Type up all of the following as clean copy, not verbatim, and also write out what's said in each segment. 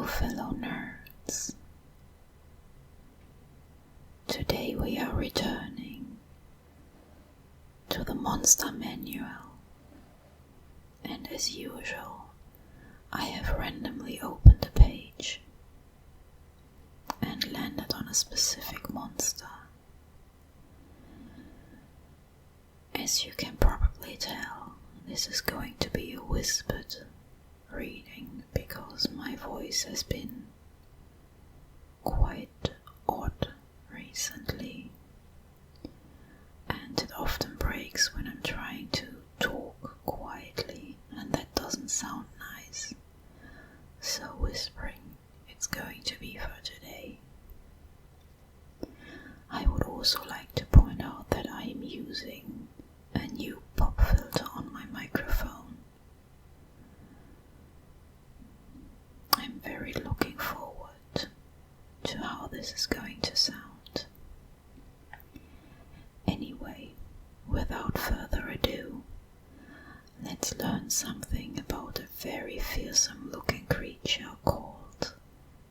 fellow nerds. Today we are returning to the Monster Manual, and as usual, I have randomly opened a page and landed on a specific monster. As you can probably tell, this is going to be a whispered reading because my voice has been quite odd recently, and it often breaks when I'm trying to talk quietly, and that doesn't sound nice. So whispering, it's going to be for today. I would also like to point out that I am using a new pop filter on my microphone. I'm very looking forward to how this is going to sound. Anyway, without further ado, let's learn something about a very fearsome looking creature called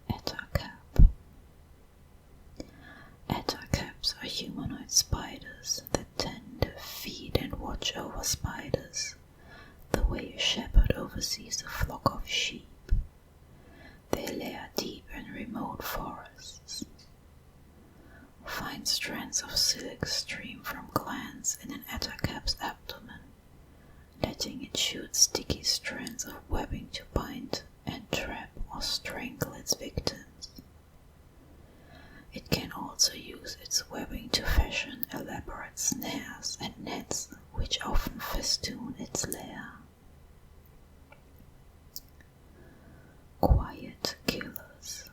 Ettercap. Ettercaps are humanoid spiders that tend to feed and watch over spiders, the way a shepherd oversees a flock of sheep. They lair deep in remote forests. Fine strands of silk stream from glands in an ettercap's abdomen, letting it shoot sticky strands of webbing to bind and trap or strangle its victims. It can also use its webbing to fashion elaborate snares and nets which often festoon its lair. Quiet killers.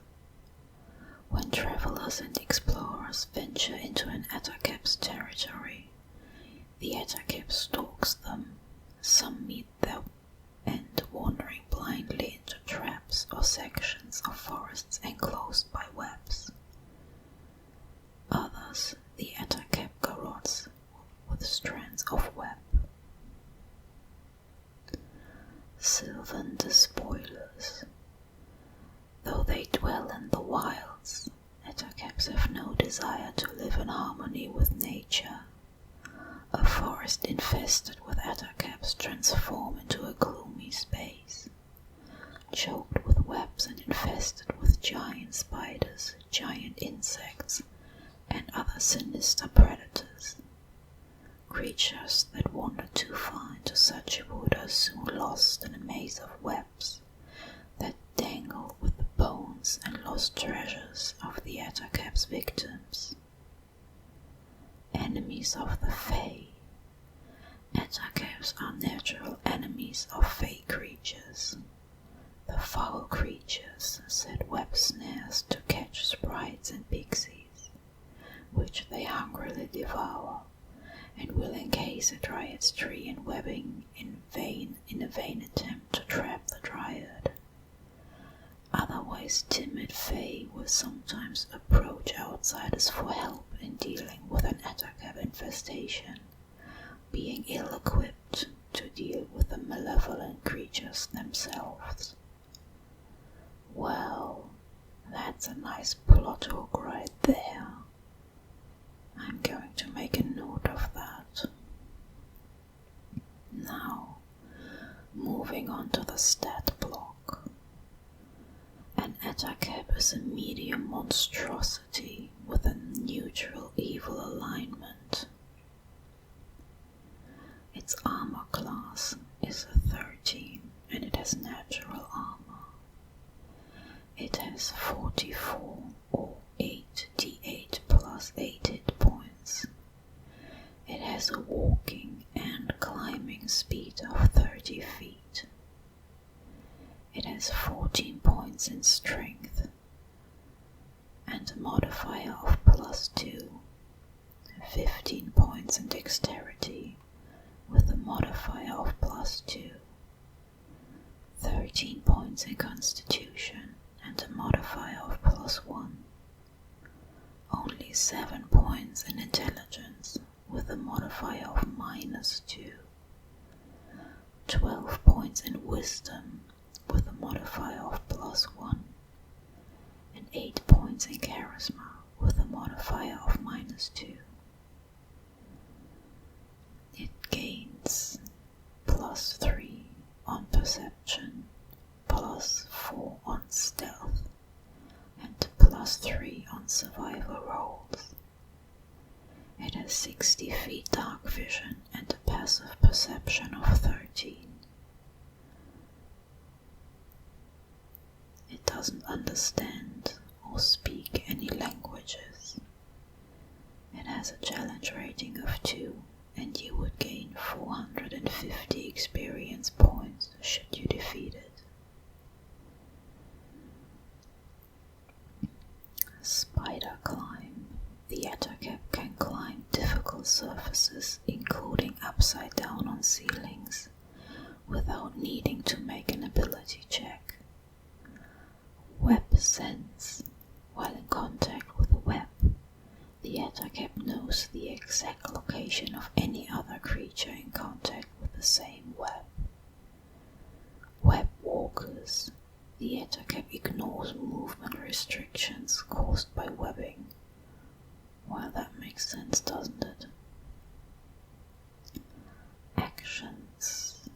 When travelers and explorers venture into an ettercap's territory, the ettercap stalks them. Some meet their end wandering blindly into traps or sections of forests enclosed by webs. Others, the ettercap garrots with strands of web. Sylvan despoilers. Though they dwell in the wilds, ettercaps have no desire to live in harmony with nature. A forest infested with ettercaps transform into a gloomy space, choked with webs and infested with giant spiders, giant insects, and other sinister predators. Creatures that wander too far into such a wood are soon lost in a maze of webs that dangle with the bones and lost treasures of the ettercap's victims. Enemies of the Fae. Ettercaps are natural enemies of Fae creatures. The foul creatures set web snares to catch sprites and pixies, which they hungrily devour, and will encase a dryad's tree in webbing in a vain attempt to trap the dryad. Otherwise timid Fae will sometimes approach outsiders for help in dealing with an ettercap infestation, being ill-equipped to deal with the malevolent creatures themselves. Well, that's a nice plot hook right there. I'm going to make a note of that. Now, moving on to the stat block. An ettercap is a medium monstrosity with a neutral evil alignment. Its armor class is a 13 and it has natural armor. It has 44 or 8d8 plus 8 hit points. It has a walking and climbing speed of 30 feet. It has 14 points in strength and a modifier of +2, 15 points in dexterity with a modifier of +2, 13 points in constitution and a modifier of +1, only 7 points in intelligence with a modifier of -2, 12 points in wisdom with a modifier of +1 8 points in charisma with a modifier of -2. It gains +3 on perception, +4 on stealth, and +3 on survival rolls. It has 60 feet dark vision and a passive perception of 13. It doesn't understand or speak any languages. It has a challenge rating of 2, and you would gain 450 experience points should you defeat it. Spider climb. The Ettercap can climb difficult surfaces, including upside down on ceilings, without needing to make an ability check. Web sense. While in contact with a web, the Ettercap knows the exact location of any other creature in contact with the same web. Web walkers. The Ettercap ignores movement restrictions caused by webbing. Well, that makes sense, doesn't it? Actions.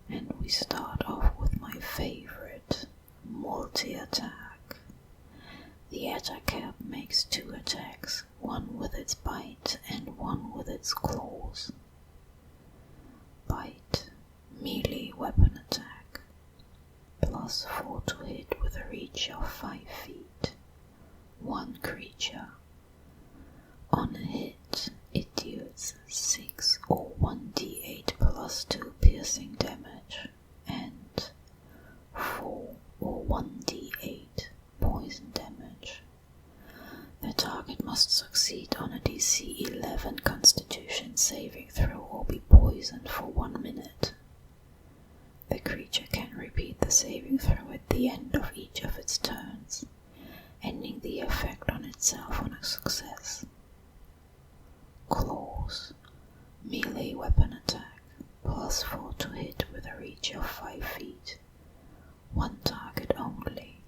And we start off with my favorite, multi-attack. The Ettercap makes 2 attacks, one with its bite and one with its claws. Bite, melee weapon attack, +4 to hit with a reach of 5 feet. One creature. On a hit, it deals 6 or 1d8 +2 piercing damage and 4 or 1d8 poison damage. The target must succeed on a DC 11 Constitution saving throw or be poisoned for 1 minute. The creature can repeat the saving throw at the end of each of its turns, ending the effect on itself on a success. Claws, melee weapon attack, +4 to hit with a reach of 5 feet. One target only.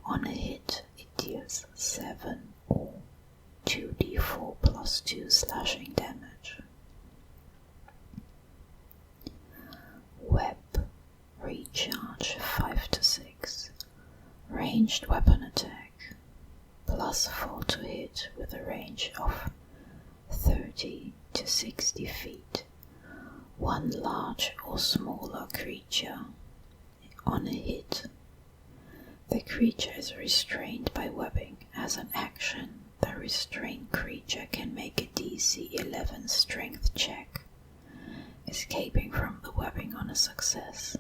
On a hit, it deals 7 or 2d4 +2 slashing damage. Web, recharge 5 to 6. Ranged weapon attack, +4 to hit with a range of 30 to 60 feet. One large or smaller creature. On a hit, the creature is restrained by webbing. As an action, the restrained creature can make a DC 11 strength check, escaping from the webbing on a success.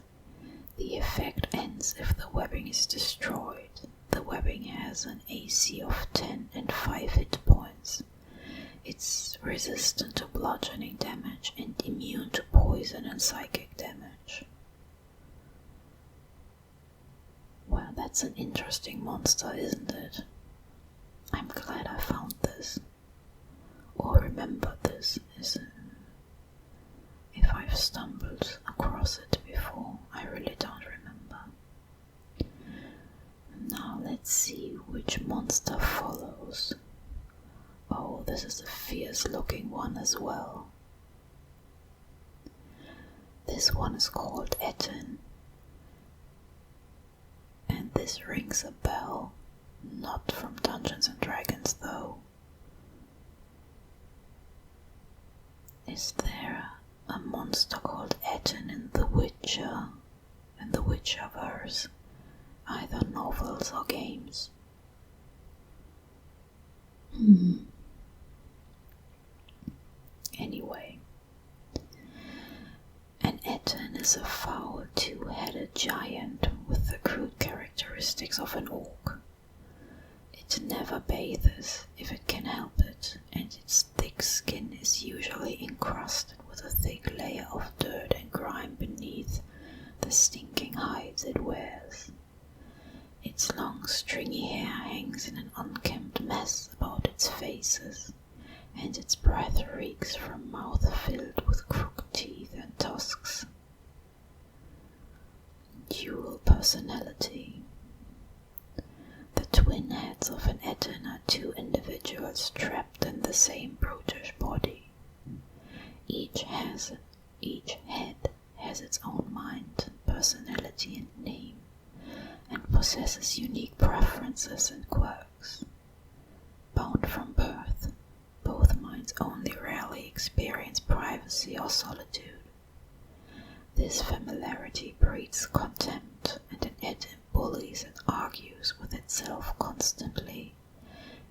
The effect ends if the webbing is destroyed. The webbing has an AC of 10 and 5 hit points. It's resistant to bludgeoning damage and immune to poison and psychic damage. Well, that's an interesting monster, isn't it? I'm glad I found this. Or remembered this. If I've stumbled across it before, I really don't remember. Now let's see which monster follows. Oh, this is a fierce looking one as well. This one is called Ettin. And this rings a bell. Not from Dungeons and Dragons though. Is there a monster called Ettin in The Witcher? In the Witcherverse? Either novels or games? Anyway, an Ettin is a foul two-headed giant with the crude characteristics of an orc. It never bathes if it can help it, and its thick skin is usually encrusted with a thick layer of dirt and grime beneath the stinking hides it wears. Its long stringy hair hangs in an unkempt mess about its faces, and its breath reeks from mouth filled with crooked teeth and tusks. Dual personality. The same brutish body. Each head has its own mind, personality and name, and possesses unique preferences and quirks. Bound from birth, both minds only rarely experience privacy or solitude. This familiarity breeds contempt, and an Ettin bullies and argues with itself constantly,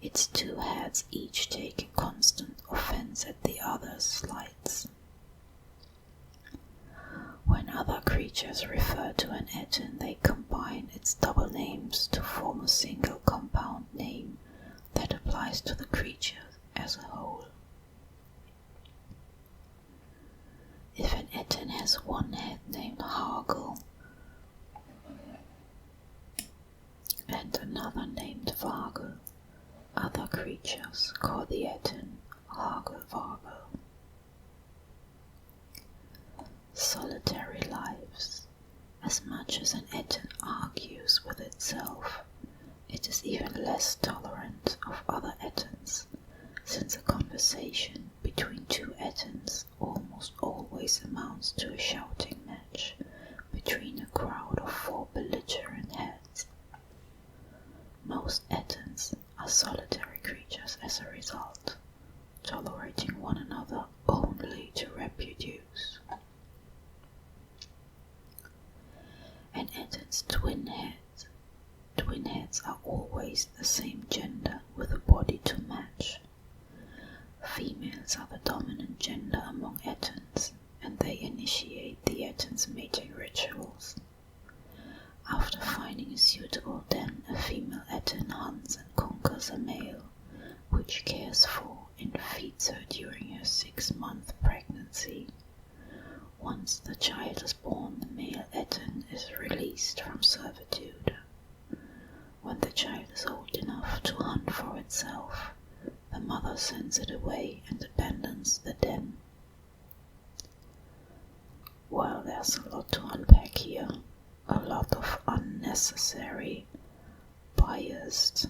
its two heads each taking constant offense at the other's slights. When other creatures refer to an Ettin, they combine its double names to form a single compound name that applies to the creature as a whole. If an Ettin has one head named Hargel and another named Vargel, other creatures call the Ettin Hargel-Vargel. Solitary lives. As much as an Ettin argues with itself, it is even less tolerant of other Ettins, since a conversation between two Ettins almost always amounts to a shouting match between a crowd of four belligerent heads. Most Ettins are solitary creatures as a result, tolerating one another only to reproduce. An Ettin's twin heads are always the same gender with a body to match. Females are the dominant gender among Ettins, and they initiate the Ettin's mating rituals. After finding a suitable den, a female Ettin hunts and conquers a male, which cares for and feeds her during her 6-month pregnancy. Once the child is born, the male Ettin is released from servitude. When the child is old enough to hunt for itself, the mother sends it away and abandons the den. Well, there's a lot to unpack here. A lot of unnecessary, biased,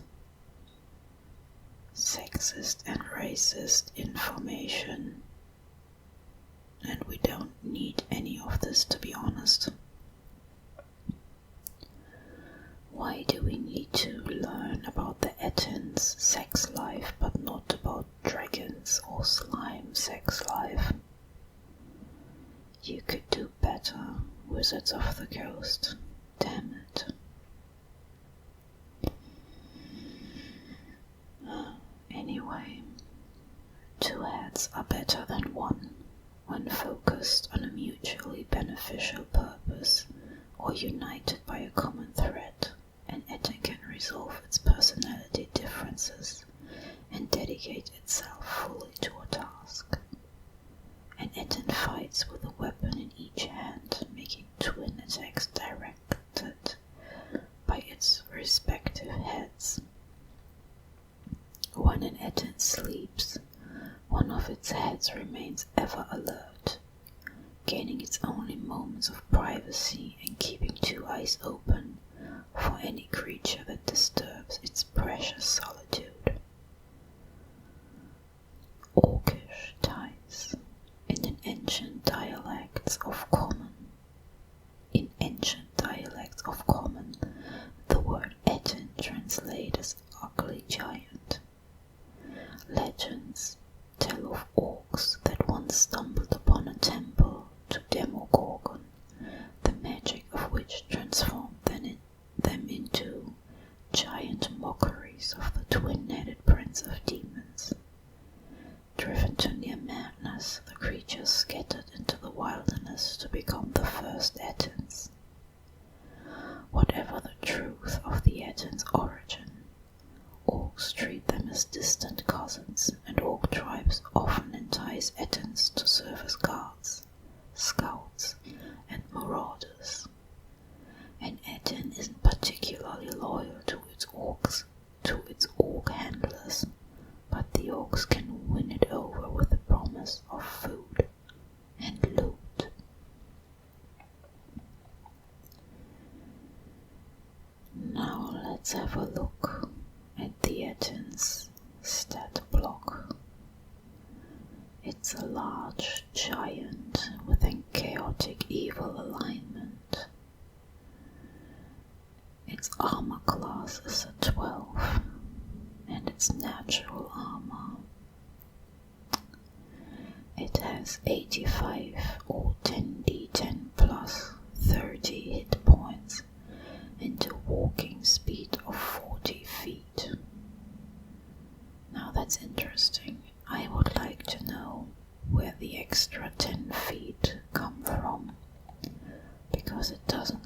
sexist and racist information. And we don't need any of this, to be honest. Why do we need to learn about the Ettin's sex life but not about dragons or slime sex life? You could do better, Wizards of the Coast. Damn it. Anyway, two heads are better than one when focused on a mutually beneficial purpose or united by a common thread. An Ettin can resolve its personality differences and dedicate itself fully to a task. An Ettin fights with a weapon in each hand, making twin attacks directed by its respective heads. When an Ettin sleeps, one of its heads remains ever alert, gaining its only moments of privacy and keeping two eyes open for any creature that disturbs its precious solitude. Orcish ties. In ancient dialects of Common, the word Ettin translates as ugly giant. Legends tell of orcs that once stumbled upon a temple to Demogorgon, the magic of which transformed them into giant mockeries of the twin-headed prince of demons. Driven to near madness, the creatures scattered into the wilderness to become the first Ettins. Whatever the truth of the Ettin's origin, orcs treat them as distant cousins, and orc tribes often entice Ettins to serve as guards, scouts, and marauders. An Ettin isn't particularly loyal to its orc handlers, but the orcs can win it over with the promise of food and loot. Now let's have a look at the Ettin's stat block. It's a large giant with a chaotic evil alignment. Its armor class is a 12, and its natural armor. It has 85 or 10d10 plus 30 hit points and a walking speed of 40 feet. Now that's interesting. I would like to know where the extra 10 feet come from, because it doesn't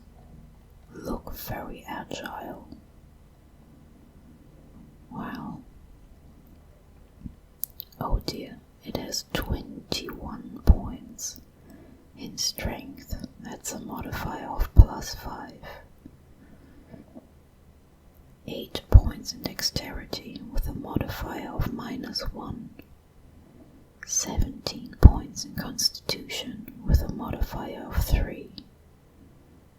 look very agile. Wow. Oh dear, it has 21 points in strength. That's a modifier of +5. 8 points in dexterity with a modifier of -1. 17 points in constitution with a modifier of 3.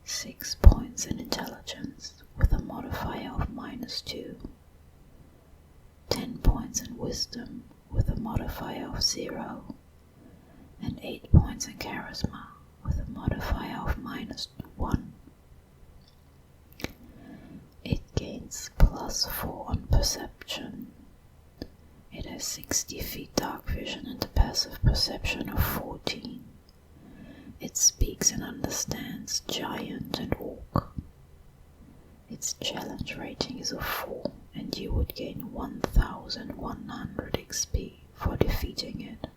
6 points in intelligence with a modifier of -2. 10 points in wisdom with a modifier of 0. And 8 points in charisma with a modifier of -1. It gains +4 on perception. It has 60 feet dark vision and a passive perception of 14. It speaks and understands giant and orc. Its challenge rating is a 4, and you would gain 1100 XP for defeating it.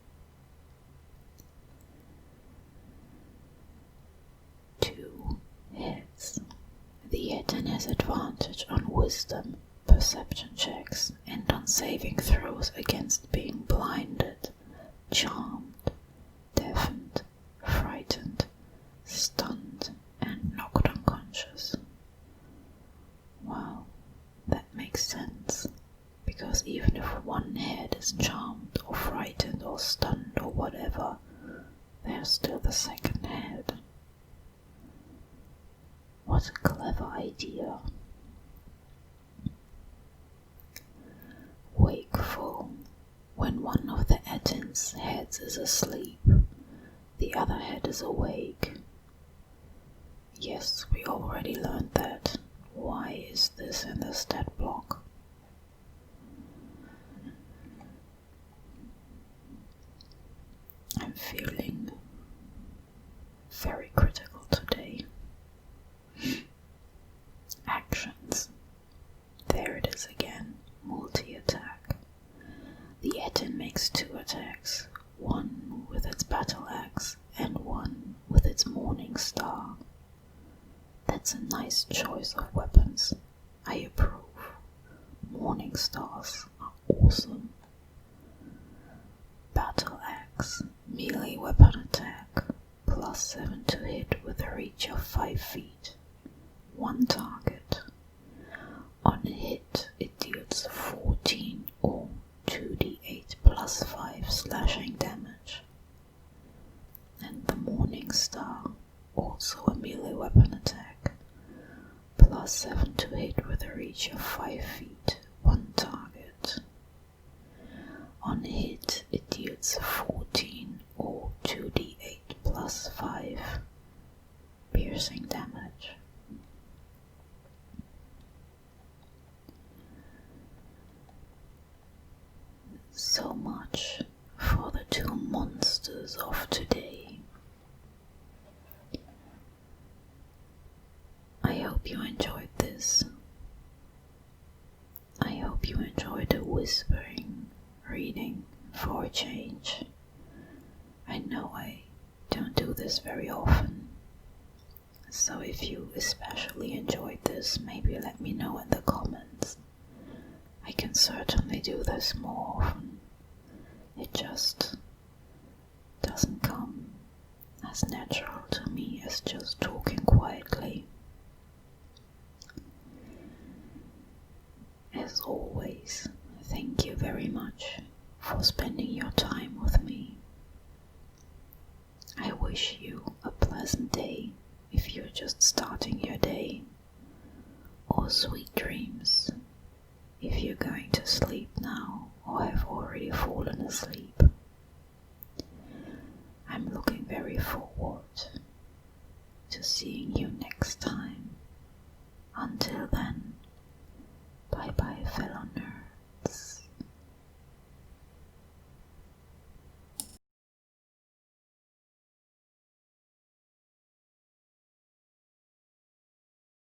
2 hits. The Ettin has advantage on wisdom, perception checks, and on saving throws against being blinded, charmed, deafened, frightened, stunned, and knocked unconscious. Wow, that makes sense, because even if one head is charmed or frightened or stunned or whatever, there's still the second head. What a clever idea. Wakeful. When one of the Ettin's heads is asleep, the other head is awake. Yes, we already learned that. Why is this in the stat block? I'm feeling very critical today. Actions. There it is again. Multi-attack. The Ettin makes 2 attacks, one with its battle axe and one with its morning star. That's a nice choice of weapons. I approve. Morning stars are awesome. Battle axe, melee weapon attack, +7 to hit with a reach of 5 feet. 1 target. On hit, it deals 14 or 2d8 +5 slashing damage. And the morning star, also a melee weapon attack, +7 to hit with a reach of 5 feet, 1 target. On hit, it deals 14 or 2d8 +5 piercing damage. So much for the 2 monsters of today. I hope you enjoyed this. I hope you enjoyed the whispering reading for a change. I know I don't do this very often, so if you especially enjoyed this, maybe let me know in the comments. I can certainly do this more often. It just doesn't come as natural to me as just talking quietly. As always, thank you very much for spending your time with me. I wish you a pleasant day if you're just starting your day, or sweet dreams if you're going to sleep now or have already fallen asleep. to seeing you next time. Until